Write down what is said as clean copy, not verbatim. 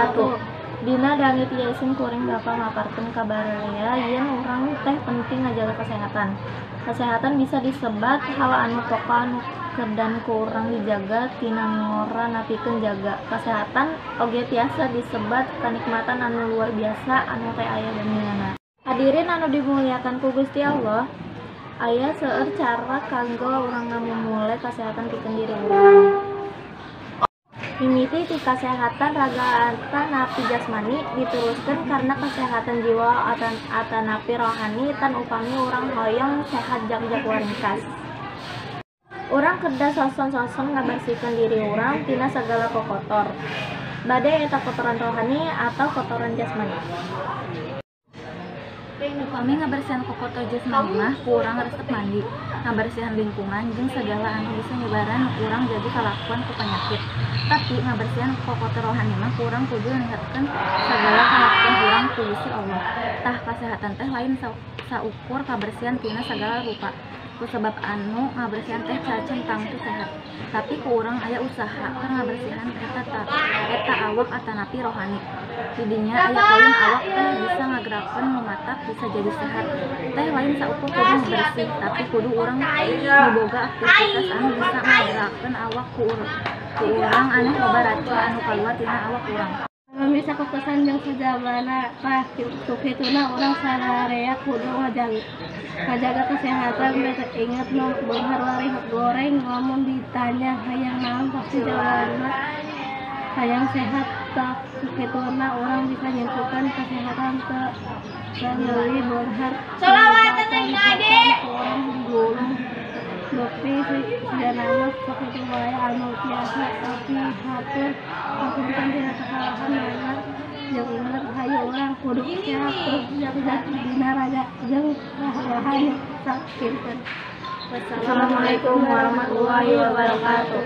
wabarakatuh. Dina dangi tiasa kuring Bapa maparkeun kabaraya yen urang teh penting ngajaga kesehatan. Kesehatan bisa disebat hal anu pokok anu kedan ku urang dijaga tina ngora napikeun jaga. Kesehatan oge tiasa disebat kanikmatan anu luar biasa anu teu aya bandinganna. Hadirin anu dimuliakan ku Gusti Allah, aya seueur cara kanggo urang ngamumule kesehatan pikeun diri urang. Mimiti ti kasehatan raga atanapi jasmani diteruskan karena kesehatan jiwa atanapi rohani tan upami urang hoyong sehat jak-jak waringkas. Urang kedah soson-soson ngabersihkeun diri urang tina sagala kotor. Bade eta kotoran rohani atau kotoran jasmani. Upami ngabersihan kotor jasmani mah ku urang resep mandi, ngabersihan lingkungan jeung segala anu bisa nyebaran urang jadi kalakuan ku penyakit. Tapi ngabersihan kotor rohani mah ku urang kudu niatkeun segala kalakuan urang ku Gusti Allah. Tah kasehatan teh lain saukur kabersihan tina sagala rupa. Ku sebab anu ngabersihan teh cacentang tu sehat. Tapi ku urang aya usaha keur ngabersihan eta awak atanapi rohani. Didinya aya poin awak teh bisa ngagerakeun lumatak bisa jadi sehat. Teh lain saukur kudu bersih, tapi kudu urang miboga aktivitas anu bisa ngagerakeun awak ku urang anu loba racun anu kaluar tina awak urang. Bisa kekesan jeung sajabana tah kitu kituna urang sararea kudu ngajaga kesehatan. Beta inget nu beunghar lari goreng lamun ditanya hayang naon pasti jawabanna hayang sehat. Tah kituna urang bisa nyimpulkan kesehatan teu leuwih beunghar salawatan adik urang digulung dokter sejanana sakitu wae anu tiasa tapi hatur hapunten tina kesalahan mana jeung inget hayu urang kudu sehat terus jak-jak dina raga jeung rahayu sakinten. Wassalamualaikum warahmatullahi wabarakatuh.